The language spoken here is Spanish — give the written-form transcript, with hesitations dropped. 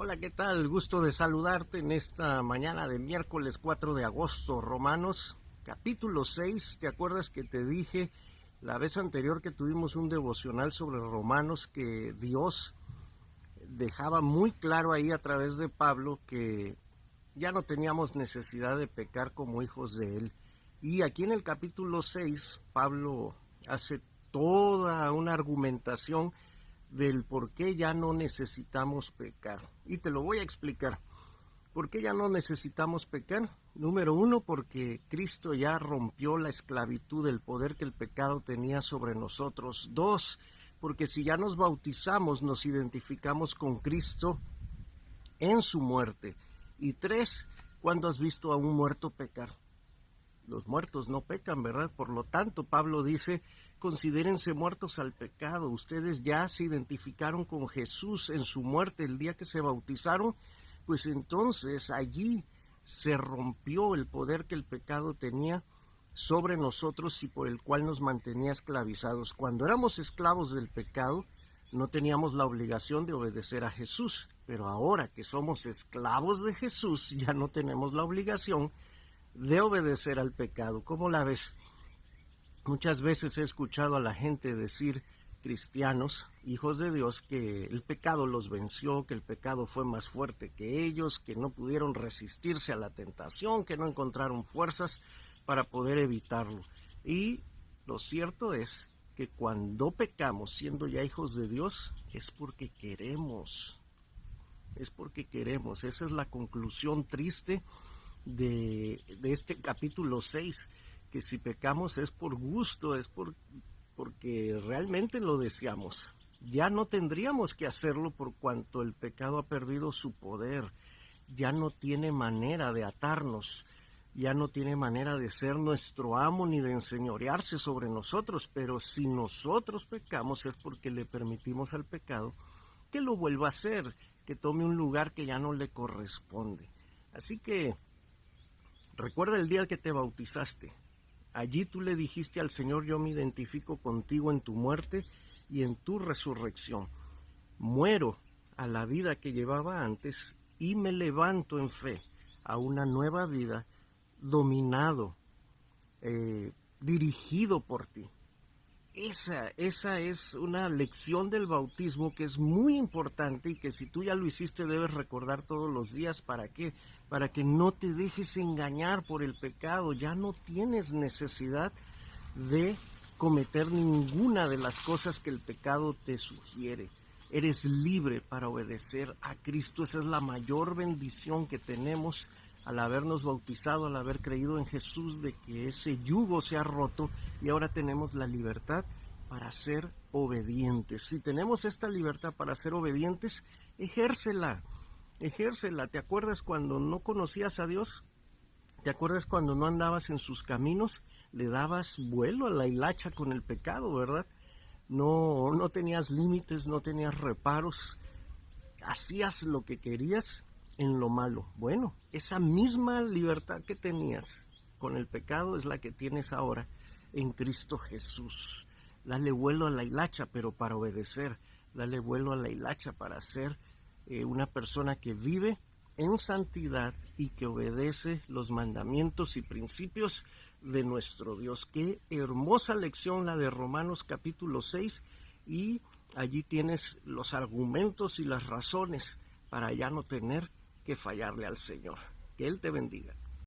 Hola, ¿qué tal? Gusto de saludarte en esta mañana de miércoles 4 de agosto. Romanos capítulo 6. ¿Te acuerdas que te dije la vez anterior que tuvimos un devocional sobre Romanos que Dios dejaba muy claro ahí a través de Pablo que ya no teníamos necesidad de pecar como hijos de Él? Y aquí en el capítulo 6, Pablo hace toda una argumentación del por qué ya no necesitamos pecar. Y te lo voy a explicar. ¿Por qué ya no necesitamos pecar? Número uno, porque Cristo ya rompió la esclavitud, el poder que el pecado tenía sobre nosotros. Dos, porque si ya nos bautizamos, nos identificamos con Cristo en su muerte. Y tres, ¿cuándo has visto a un muerto pecar? Los muertos no pecan, ¿verdad? Por lo tanto, Pablo dice, considérense muertos al pecado. Ustedes ya se identificaron con Jesús en su muerte el día que se bautizaron, pues entonces allí se rompió el poder que el pecado tenía sobre nosotros y por el cual nos mantenía esclavizados. Cuando éramos esclavos del pecado, no teníamos la obligación de obedecer a Jesús, pero ahora que somos esclavos de Jesús, ya no tenemos la obligación de obedecer al pecado. ¿Cómo la ves? Muchas veces he escuchado a la gente decir, cristianos, hijos de Dios, que el pecado los venció, que el pecado fue más fuerte que ellos, que no pudieron resistirse a la tentación, que no encontraron fuerzas para poder evitarlo. Y lo cierto es que cuando pecamos siendo ya hijos de Dios, es porque queremos. Es porque queremos. Esa es la conclusión triste de este capítulo 6, que si pecamos es por gusto, porque realmente lo deseamos. Ya no tendríamos que hacerlo por cuanto el pecado ha perdido su poder, ya no tiene manera de atarnos, ya no tiene manera de ser nuestro amo ni de enseñorearse sobre nosotros, pero si nosotros pecamos es porque le permitimos al pecado que lo vuelva a hacer, que tome un lugar que ya no le corresponde. Así que recuerda el día que te bautizaste. Allí tú le dijiste al Señor, yo me identifico contigo en tu muerte y en tu resurrección. Muero a la vida que llevaba antes y me levanto en fe a una nueva vida dominado, dirigido por ti. Esa es una lección del bautismo que es muy importante y que si tú ya lo hiciste debes recordar todos los días. ¿Para qué? Para que no te dejes engañar por el pecado. Ya no tienes necesidad de cometer ninguna de las cosas que el pecado te sugiere. Eres libre para obedecer a Cristo. Esa es la mayor bendición que tenemos al habernos bautizado, al haber creído en Jesús, de que ese yugo se ha roto y ahora tenemos la libertad para ser obedientes. Si tenemos esta libertad para ser obedientes, ejércela. ¿Te acuerdas cuando no conocías a Dios? ¿Te acuerdas cuando no andabas en sus caminos? Le dabas vuelo a la hilacha con el pecado, ¿verdad? No tenías límites, no tenías reparos, hacías lo que querías en lo malo. Bueno, esa misma libertad que tenías con el pecado es la que tienes ahora en Cristo Jesús. Dale vuelo a la hilacha, pero para obedecer. Dale vuelo a la hilacha para ser una persona que vive en santidad y que obedece los mandamientos y principios de nuestro Dios. Qué hermosa lección la de Romanos capítulo 6, y allí tienes los argumentos y las razones para ya no tener que fallarle al Señor. Que Él te bendiga.